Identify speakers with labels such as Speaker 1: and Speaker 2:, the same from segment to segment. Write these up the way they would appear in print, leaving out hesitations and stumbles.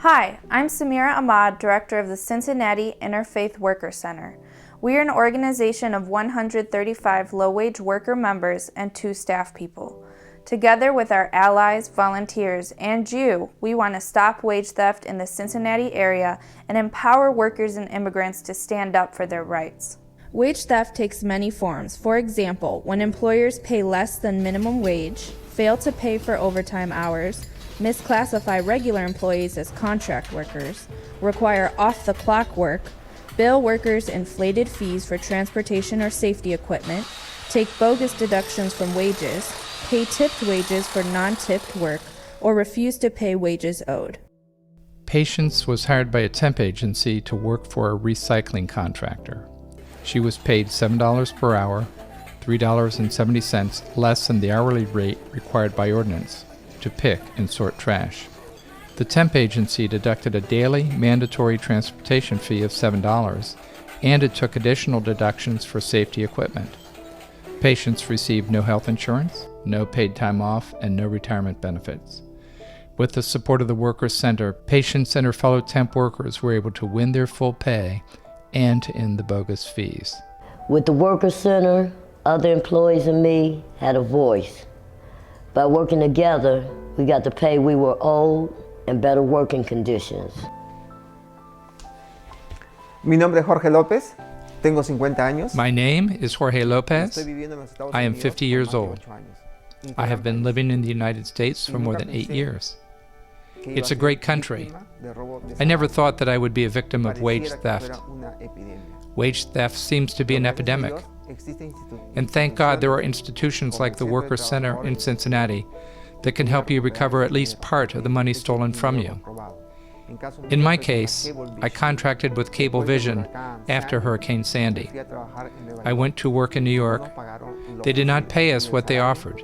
Speaker 1: Hi, I'm Samira Ahmad, Director of the Cincinnati Interfaith Worker Center. We are an organization of 135 low-wage worker members and 2 staff people. Together with our allies, volunteers, and you, we want to stop wage theft in the Cincinnati area and empower workers and immigrants to stand up for their rights. Wage theft takes many forms. For example, when employers pay less than minimum wage, fail to pay for overtime hours, misclassify regular employees as contract workers, require off-the-clock work, bill workers inflated fees for transportation or safety equipment, take bogus deductions from wages, pay tipped wages for non-tipped work, or refuse to pay wages owed.
Speaker 2: Patience was hired by a temp agency to work for a recycling contractor. She was paid $7 per hour, $3.70 less than the hourly rate required by ordinance to pick and sort trash. The temp agency deducted a daily mandatory transportation fee of $7, and it took additional deductions for safety equipment. Patients received no health insurance, no paid time off, and no retirement benefits. With the support of the Workers' Center, patients and her fellow temp workers were able to win their full pay and to end the bogus fees.
Speaker 3: With the Workers' Center, other employees and me had a voice. By working together, we got the pay we were owed and better working conditions.
Speaker 4: Mi nombre es Jorge López. Tengo 50 años.
Speaker 2: My name is Jorge Lopez. I am 50 years old. I have been living in the United States for more than 8 years. It's a great country. I never thought that I would be a victim of wage theft. Wage theft seems to be an epidemic. And thank God there are institutions like the Workers' Center in Cincinnati that can help you recover at least part of the money stolen from you. In my case, I contracted with Cablevision after Hurricane Sandy. I went to work in New York. They did not pay us what they offered,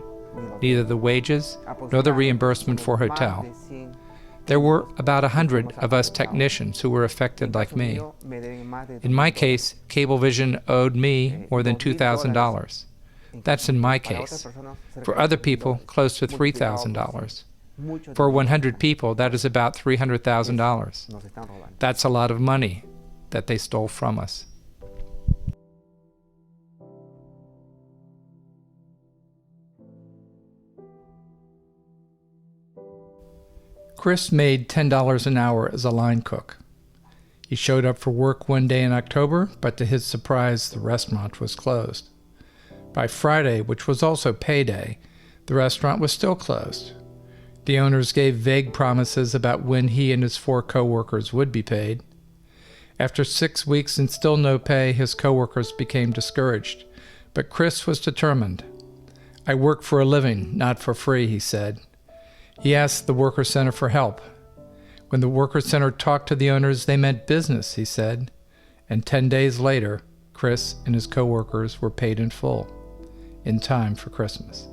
Speaker 2: neither the wages nor the reimbursement for hotel. There were about 100 of us technicians who were affected like me. In my case, Cablevision owed me more than $2,000. That's in my case. For other people, close to $3,000. For 100 people, that is about $300,000. That's a lot of money that they stole from us. Chris made $10 an hour as a line cook. He showed up for work one day in October, but to his surprise, the restaurant was closed. By Friday, which was also payday, the restaurant was still closed. The owners gave vague promises about when he and his 4 co-workers would be paid. After 6 weeks and still no pay, his co-workers became discouraged, but Chris was determined. "I work for a living, not for free," he said. He asked the Workers' Center for help. When the Workers' Center talked to the owners, they meant business, he said. And 10 days later, Chris and his co-workers were paid in full, in time for Christmas.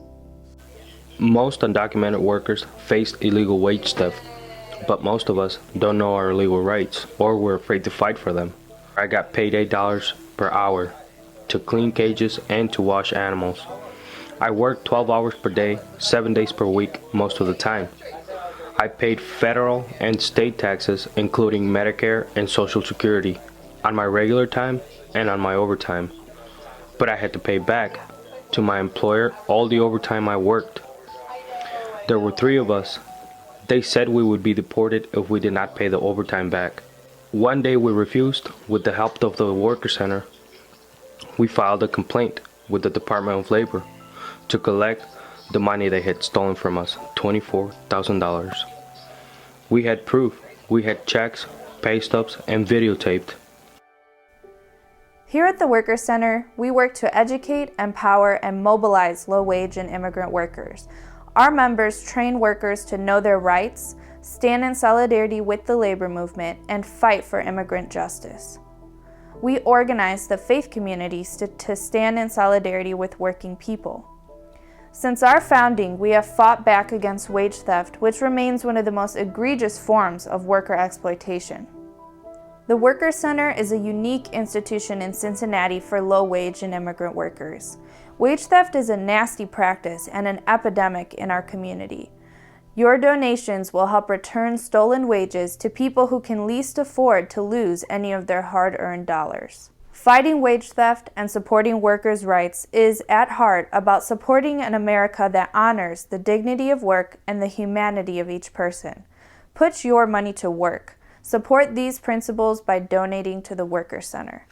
Speaker 5: Most undocumented workers face illegal wage theft, but most of us don't know our legal rights, or we're afraid to fight for them. I got paid $8 per hour to clean cages and to wash animals. I worked 12 hours per day, 7 days per week, most of the time. I paid federal and state taxes, including Medicare and Social Security, on my regular time and on my overtime. But I had to pay back to my employer all the overtime I worked. There were 3 of us. They said we would be deported if we did not pay the overtime back. One day we refused. With the help of the Workers' Center, we filed a complaint with the Department of Labor to collect the money they had stolen from us, $24,000. We had proof. We had checks, pay stubs, and videotaped.
Speaker 1: Here at the Workers' Center, we work to educate, empower, and mobilize low-wage and immigrant workers. Our members train workers to know their rights, stand in solidarity with the labor movement, and fight for immigrant justice. We organize the faith communities to stand in solidarity with working people. Since our founding, we have fought back against wage theft, which remains one of the most egregious forms of worker exploitation. The Workers' Center is a unique institution in Cincinnati for low-wage and immigrant workers. Wage theft is a nasty practice and an epidemic in our community. Your donations will help return stolen wages to people who can least afford to lose any of their hard-earned dollars. Fighting wage theft and supporting workers' rights is, at heart, about supporting an America that honors the dignity of work and the humanity of each person. Put your money to work. Support these principles by donating to the Workers' Center.